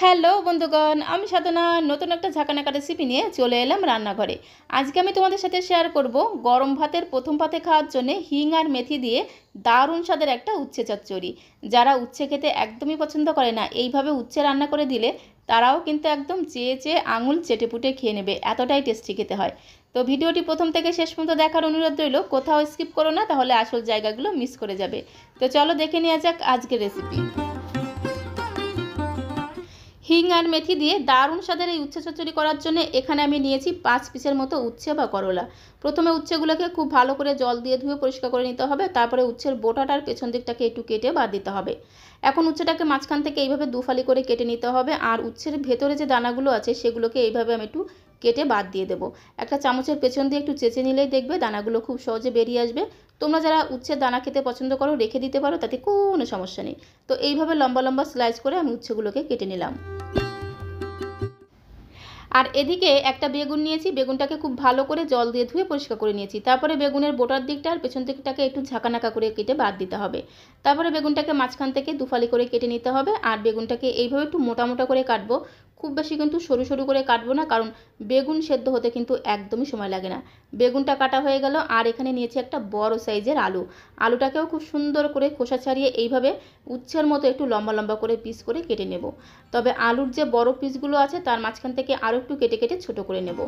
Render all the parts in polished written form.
Hello বন্ধুগণ, আমি সাধনা নতুন একটা ঝাঁকানাকা রেসিপি নিয়ে চলে এলাম রান্নাঘরে। আজকে আমি তোমাদের সাথে শেয়ার করব গরম ভাতের প্রথম পাতে খাওয়ার জন্য হিং আর মেথি দিয়ে দারুণ স্বাদের একটা উচ্ছে চচ্চড়ি। যারা উচ্ছে খেতে একদমই পছন্দ করে না, এইভাবে উচ্ছে রান্না করে দিলে তারাও কিন্তু একদম চেয়ে চেয়ে আঙুল চেটেপুটে খেয়ে নেবে, এতটাই টেস্টি খেতে হয়। তো ভিডিওটি প্রথম থেকে শেষ পর্যন্ত দেখার অনুরোধ রইল, কোথাও স্কিপ করো না, তাহলে আসল জায়গাগুলো মিস করে যাবে। তো চলো দেখে নেওয়া যাক আজকের রেসিপি। হিং আর মেথি দিয়ে দারুণ স্বাদের এই উচ্ছে চচ্চড়ি করার জন্য এখানে আমি নিয়েছি 5 পিসের মতো উচ্ছে বা করলা। প্রথমে উচ্ছেগুলোকে খুব ভালো করে জল দিয়ে ধুয়ে পরিষ্কার করে নিতে হবে। তারপরে উচ্ছের বোটাটার পেছন দিকটাকে একটু কেটে বাদ দিতে হবে। এখন উচ্ছেটাকে মাঝখান থেকে এইভাবে দুফালি করে কেটে নিতে হবে। আর উচ্ছের ভেতরে যে দানাগুলো আছে সেগুলোকে এইভাবে আমি একটু কেটে বাদ দিয়ে দেবো। একটা চামচের পেছন দিয়ে একটু চেঁচে নিলেই দেখবে দানাগুলো খুব সহজে বেরিয়ে আসবে। তোমরা যারা উচ্ছের দানা খেতে পছন্দ করো রেখে দিতে পারো, তাতে কোনো সমস্যা নেই। তো এইভাবে লম্বা লম্বা স্লাইস করে আমি উচ্ছেগুলোকে কেটে নিলাম। আর এদিকে একটা বেগুন নিয়েছি, বেগুনটাকে খুব ভালো করে জল দিয়ে ধুয়ে পরিষ্কার করে নিয়েছি। তারপরে বেগুনের বোটার দিকটা আর পেছন দিকটাকে একটু ঝাঁকানাকা করে কেটে বাদ দিতে হবে। তারপরে বেগুনটাকে মাঝখান থেকে দুফালি করে কেটে নিতে হবে। আর বেগুনটাকে এইভাবে একটু মোটা মোটা করে কাটবো, খুব বেশি কিন্তু সরু সরু করে কাটবো না, কারণ বেগুন সেদ্ধ হতে কিন্তু একদমই সময় লাগে না। বেগুনটা কাটা হয়ে গেল। আর এখানে নিয়েছি একটা বড় সাইজের আলু। আলুটাকেও খুব সুন্দর করে খোসা ছাড়িয়ে এইভাবে উচ্ছের মতো একটু লম্বা লম্বা করে পিস করে কেটে নেব। তবে আলুর যে বড় পিসগুলো আছে তার মাঝখান থেকে আরও একটু কেটে কেটে ছোট করে নেব।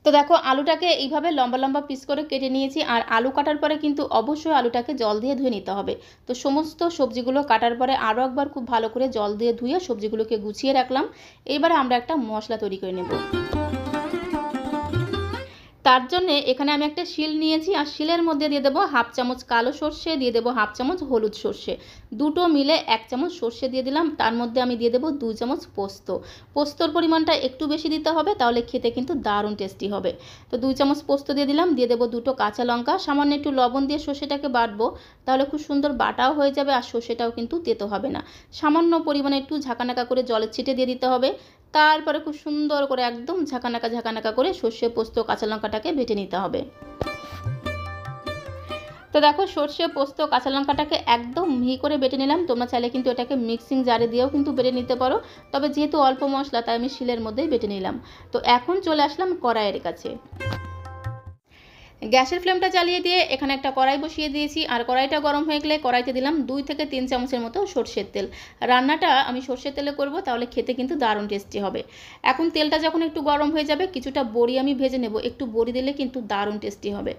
তো দেখো আলুটাকে এইভাবে লম্বা লম্বা পিস করে কেটে নিয়েছি। আর আলু কাটার পরে কিন্তু অবশ্যই আলুটাকে জল দিয়ে ধুয়ে নিতে হবে। তো সমস্ত সবজিগুলো কাটার পরে আরও একবার খুব ভালো করে জল দিয়ে ধুয়ে সবজিগুলোকে গুছিয়ে রাখলাম। এবারে আমরা একটা মশলা তৈরি করে নেব। তার জন্য এখানে আমি একটা শিল নিয়েছি। আর শিলের মধ্যে দিয়ে দেবো হাফ চামচ কালো সর্ষে, দিয়ে দেবো হাফ চামচ হলুদ সর্ষে, দুটো মিলে 1 চামচ সর্ষে দিয়ে দিলাম। তার মধ্যে আমি দিয়ে দেবো 2 চামচ পোস্ত। পোস্তর পরিমাণটা একটু বেশি দিতে হবে, তাহলে খেতে কিন্তু দারুণ টেস্টি হবে। তো 2 চামচ পোস্ত দিয়ে দিলাম। দিয়ে দেবো 2টো কাঁচা লঙ্কা, সামান্য একটু লবণ দিয়ে সর্ষেটাকে বাটবো, তাহলে খুব সুন্দর বাটাও হয়ে যাবে আর সর্ষেটাও কিন্তু তেতো হবে না। সামান্য পরিমাণে একটু ঝাঁকানাকা করে জলের ছিটে দিয়ে দিতে হবে। তারপরে খুব সুন্দর করে একদম ঝাঁকানাকা করে সর্ষে পোস্ত কাঁচা লঙ্কাটাকে বেটে নিতে হবে। তো দেখো সর্ষে পোস্ত কাঁচা লঙ্কাটাকে একদম মিহি করে বেটে নিলাম। তোমরা চাইলে কিন্তু এটাকে মিক্সিং জারে দিয়েও কিন্তু বেটে নিতে পারো, তবে যেহেতু অল্প মশলা তাই আমি শিলের মধ্যেই বেটে নিলাম। তো এখন চলে আসলাম কড়াইয়ের কাছে। গ্যাসের ফ্লেমটা জ্বালিয়ে দিয়ে এখানে একটা কড়াই বসিয়ে দিয়েছি। আর কড়াইটা গরম হয়ে গেলে কড়াইতে দিলাম 2 থেকে 3 চামচের মতো সর্ষের তেল। রান্নাটা আমি সর্ষের তেলে করব, তাহলে খেতে কিন্তু দারুণ টেস্টি হবে। এখন তেলটা যখন একটু গরম হয়ে যাবে, কিছুটা বড়ি আমি ভেজে নেব। একটু বড়ি দিলে কিন্তু দারুণ টেস্টি হবে।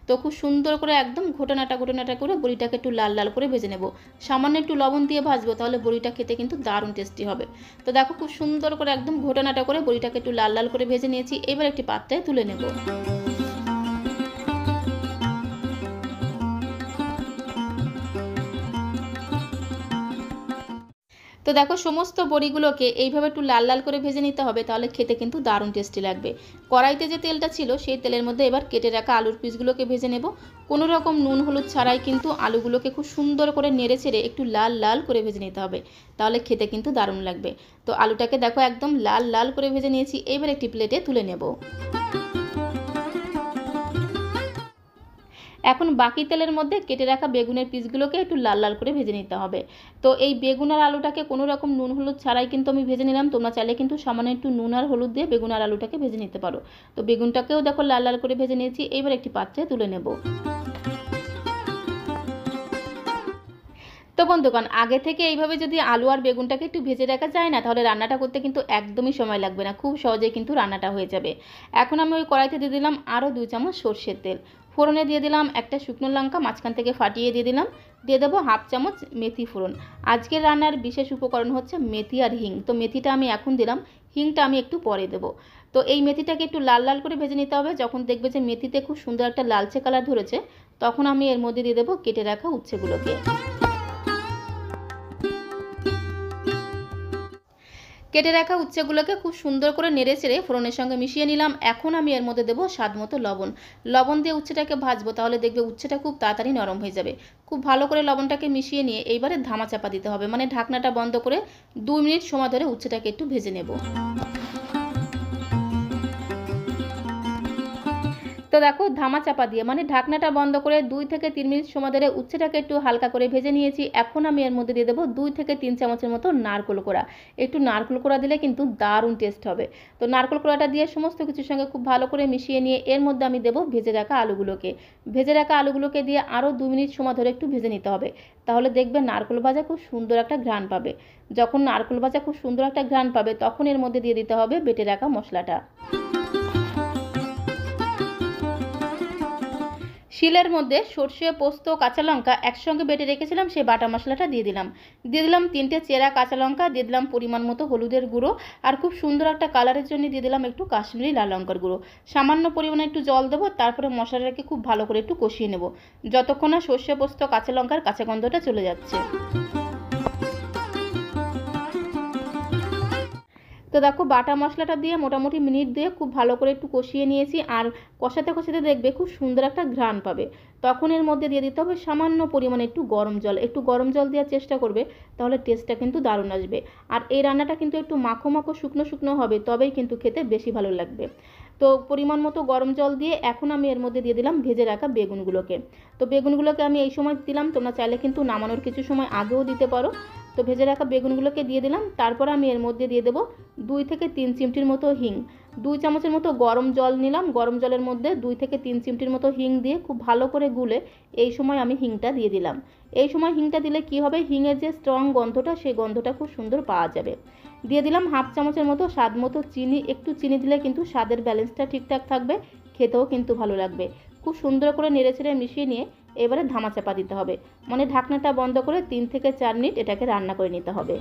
তো খুব সুন্দর করে একদম ঘোটানাটা করে বড়িটাকে একটু লাল লাল করে ভেজে নেব। সামান্য একটু লবণ দিয়ে ভাজবো, তাহলে বড়িটা খেতে কিন্তু দারুণ টেস্টি হবে। তো দেখো খুব সুন্দর করে একদম ঘোটানাটা করে বড়িটাকে একটু লাল লাল করে ভেজে নিয়েছি। এবার একটি পাত্রে তুলে নেব। তো দেখো সমস্ত বড়িগুলোকে এইভাবে একটু লাল লাল করে ভেজে নিতে হবে, তাহলে খেতে কিন্তু দারুণ টেস্টি লাগবে। কড়াইতে যে তেলটা ছিল সেই তেলের মধ্যে এবার কেটে রাখা আলুর পিসগুলোকে ভেজে নেব। কোনো রকম নুন হলুদ ছাড়াই কিন্তু আলুগুলোকে খুব সুন্দর করে নেড়ে ছেড়ে একটু লাল লাল করে ভেজে নিতে হবে, তাহলে খেতে কিন্তু দারুণ লাগবে। তো আলুটাকে দেখো একদম লাল লাল করে ভেজে নিয়েছি। এবার একটি প্লেটে তুলে নেব। এখন বাকি তেলের মধ্যে কেটে রাখা বেগুনের পিসগুলোকে একটু লাল লাল করে ভেজে নিতে হবে। তো এই বেগুন আর আলুটাকে কোনো রকম নুন হলুদ ছাড়াই কিন্তু আমি ভেজে নিলাম। তোমরা চাইলে কিন্তু সামান্য একটু নুন আর হলুদ দিয়ে বেগুন আর আলুটাকে ভেজে নিতে পারো। তো বেগুনটাকেও দেখো লাল লাল করে ভেজে নিয়েছি। এবার একটি পাত্রে তুলে নেব। তো বন্ধুগণ, আগে থেকে এইভাবে যদি আলু আর বেগুনটাকে একটু ভেজে রাখা যায় না, তাহলে রান্নাটা করতে কিন্তু একদমই সময় লাগবে না, খুব সহজেই কিন্তু রান্নাটা হয়ে যাবে। এখন আমি ওই কড়াইতে দিয়ে দিলাম আরও 2 চামচ সর্ষের তেল। ফোড়নে দিয়ে দিলাম একটা শুকনো লঙ্কা, মাঝখান থেকে ফাটিয়ে দিয়ে দিলাম। দিয়ে দেবো হাফ চামচ মেথি ফোড়ন। আজকের রান্নার বিশেষ উপকরণ হচ্ছে মেথি আর হিং। তো মেথিটা আমি এখন দিলাম, হিংটা আমি একটু পরে দেবো। তো এই মেথিটাকে একটু লাল লাল করে ভেজে নিতে হবে। যখন দেখবে যে মেথিতে খুব সুন্দর একটা লালচে কালার ধরেছে, তখন আমি এর মধ্যে দিয়ে দেবো কেটে রাখা উচ্ছেগুলোকে। কেটে রাখা উচ্ছেগুলোকে খুব সুন্দর করে নেড়ে চেড়ে ফোড়নের সঙ্গে মিশিয়ে নিলাম। এখন আমি এর মধ্যে দেবো স্বাদ মতো লবণ। লবণ দিয়ে উচ্ছেটাকে ভাজবো, তাহলে দেখবে উচ্ছেটা খুব তাড়াতাড়ি নরম হয়ে যাবে। খুব ভালো করে লবণটাকে মিশিয়ে নিয়ে এইবারে ধামা চাপা দিতে হবে, মানে ঢাকনাটা বন্ধ করে 2 মিনিট সময় ধরে উচ্ছেটাকে একটু ভেজে নেব। তো দেখো ধামা চাপা দিয়ে মানে ঢাকনাটা বন্ধ করে 2 থেকে 3 মিনিট সময় ধরে উচ্ছেটাকে একটু হালকা করে ভেজে নিয়েছি। এখন আমি এর মধ্যে দিয়ে দেবো 2 থেকে 3 চামচের মতো নারকেল কোড়া। একটু নারকেল কোড়া দিলে কিন্তু দারুণ টেস্ট হবে। তো নারকেল কোড়াটা দিয়ে সমস্ত কিছুর সঙ্গে খুব ভালো করে মিশিয়ে নিয়ে এর মধ্যে আমি দেবো ভেজে রাখা আলুগুলোকে। ভেজে রাখা আলুগুলোকে দিয়ে আরও 2 মিনিট সময় ধরে একটু ভেজে নিতে হবে। তাহলে দেখবে নারকেল ভাজা খুব সুন্দর একটা ঘ্রাণ পাবে। যখন নারকেল ভাজা খুব সুন্দর একটা ঘ্রাণ পাবে তখন এর মধ্যে দিয়ে দিতে হবে বেটে রাখা মশলাটা। শিলের মধ্যে সর্ষে, পোস্ত, কাঁচা লঙ্কা একসঙ্গে বেটে রেখেছিলাম, সেই বাটা মশলাটা দিয়ে দিলাম। দিয়ে দিলাম 3টে চেরা কাঁচা লঙ্কা, দিয়ে দিলাম পরিমাণ মতো হলুদের গুঁড়ো, আর খুব সুন্দর একটা কালারের জন্য দিয়ে দিলাম একটু কাশ্মীরি লাল লঙ্কার গুঁড়ো। সামান্য পরিমাণে একটু জল দেবো, তারপরে মশলাটাকে খুব ভালো করে একটু কষিয়ে নেব যতক্ষণ না সর্ষে, পোস্ত, কাঁচা লঙ্কার কাঁচা গন্ধটা চলে যাচ্ছে। তো দেখো বাটা মশলাটা দিয়ে মোটামুটি মিনিট দিয়ে খুব ভালো করে একটু কষিয়ে নিয়েছি, আর কষাতে কষাতে দেখবে খুব সুন্দর একটা ঘ্রাণ পাবে। তখন এর মধ্যে দিয়ে দিতে হবে সামান্য পরিমাণে একটু গরম জল। একটু গরম জল দেওয়ার চেষ্টা করবে, তাহলে টেস্টটা কিন্তু দারুণ আসবে। আর এই রান্নাটা কিন্তু একটু মাখো মাখো শুকনো শুকনো হবে, তবেই কিন্তু খেতে বেশি ভালো লাগবে। তো পরিমাণ মতো গরম জল দিয়ে এখন আমি এর মধ্যে দিয়ে দিলাম ভেজে রাখা বেগুনগুলোকে। তো বেগুনগুলোকে আমি এই সময় দিলাম, তোমরা চাইলে কিন্তু নামানোর কিছু সময় আগেও দিতে পারো। তো ভেজে রাখা বেগুনগুলোকে দিয়ে দিলাম। তারপর আমি এর মধ্যে দিয়ে দেবো 2 থেকে 3 চিমটির মতো হিং। 2 চামচের মতো গরম জল নিলাম, গরম জলের মধ্যে 2 থেকে 3 চিমটির মতো হিং দিয়ে খুব ভালো করে গুলে এই সময় আমি হিংটা দিয়ে দিলাম। এই সময় হিংটা দিলে কি হবে, হিঙের যে স্ট্রং গন্ধটা সেই গন্ধটা খুব সুন্দর পাওয়া যাবে। দিয়ে দিলাম হাফ চামচের মতো স্বাদ মতো চিনি। একটু চিনি দিলে কিন্তু স্বাদের ব্যালেন্সটা ঠিকঠাক থাকবে, খেতেও কিন্তু ভালো লাগবে। খুব সুন্দর করে নেড়েচেড়ে মিশিয়ে নিয়ে এবারে ধামা চাপা দিতে হবে, মানে ঢাকনাটা বন্ধ করে 3 থেকে 4 মিনিট এটাকে রান্না করে নিতে হবে।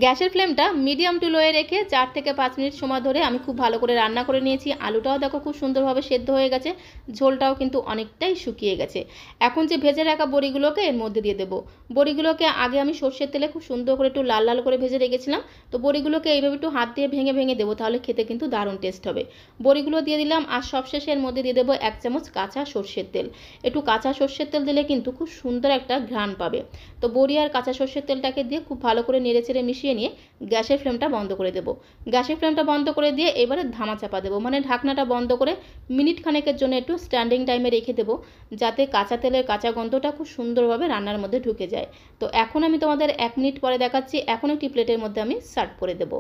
গ্যাসের ফ্লেমটা মিডিয়াম টু লোয়ে রেখে 4 থেকে 5 মিনিট সময় ধরে আমি খুব ভালো করে রান্না করে নিয়েছি। আলুটাও দেখো খুব সুন্দরভাবে সেদ্ধ হয়ে গেছে, ঝোলটাও কিন্তু অনেকটাই শুকিয়ে গেছে। এখন যে ভেজে রাখা বড়িগুলোকে এর মধ্যে দিয়ে দেবো। বড়িগুলোকে আগে আমি সর্ষের তেলে খুব সুন্দর করে একটু লাল লাল করে ভেজে রেখেছিলাম। তো বড়িগুলোকে এইভাবে একটু হাত দিয়ে ভেঙে ভেঙে দেবো, তাহলে খেতে কিন্তু দারুণ টেস্ট হবে। বড়িগুলো দিয়ে দিলাম, আর সবশেষে এর মধ্যে দিয়ে দেবো 1 চামচ কাঁচা সর্ষের তেল। একটু কাঁচা সর্ষের তেল দিলে কিন্তু খুব সুন্দর একটা ঘ্রাণ পাবে। তো বড়ি আর কাঁচা সর্ষের তেলটাকে দিয়ে খুব ভালো করে নেড়েচেড়ে মিশিয়ে নিয়ে গ্যাসের ফ্লেমটা বন্ধ করে দেবো। গ্যাসের ফ্লেমটা বন্ধ করে দিয়ে এবারে ধামা চাপা দেবো, মানে ঢাকনাটা বন্ধ করে মিনিট খানেকের জন্য একটু স্ট্যান্ডিং টাইমে রেখে দেবো, যাতে কাঁচা তেলের কাঁচা গন্ধটা খুব সুন্দরভাবে রান্নার মধ্যে ঢুকে যায়। তো এখন আমি তোমাদের 1 মিনিট পরে দেখাচ্ছি। এখন একটি প্লেটের মধ্যে আমি সার্ভ করে দেবো।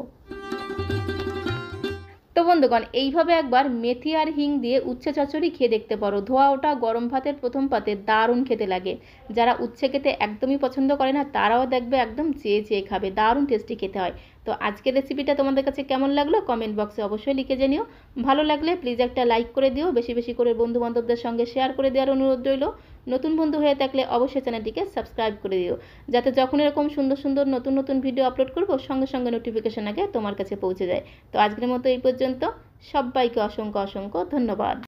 তো বন্ধুগণ, এইভাবে একবার মেথি আর হিং দিয়ে উচ্ছে চচ্চড়ি খেয়ে দেখতে পারো। ধোয়া ওঠা গরম ভাতের প্রথম পাতে দারুণ খেতে লাগে। যারা উচ্ছে খেতে একদমই পছন্দ করে না তারাও দেখবে একদম চেয়ে চেয়ে খাবে, দারুণ টেস্টি খেতে হয়। তো আজকের রেসিপিটা তোমাদের কাছে কেমন লাগলো কমেন্ট বক্সে অবশ্যই লিখে জানিও। ভালো লাগলে প্লিজ একটা লাইক করে দিও, বেশি বেশি করে বন্ধু বান্ধবদের সঙ্গে শেয়ার করে দেওয়ার অনুরোধ রইল। নতুন বন্ধু হয়ে থাকলে অবশ্যই চ্যানেলটিকে সাবস্ক্রাইব করে দিও, যাতে যখন এরকম সুন্দর সুন্দর নতুন নতুন ভিডিও আপলোড করব সঙ্গে সঙ্গে নোটিফিকেশন আগে তোমার কাছে পৌঁছে যায়। তো আজকের মতো এই পর্যন্ত। সবাইকে অসংখ্য অসংখ্য ধন্যবাদ।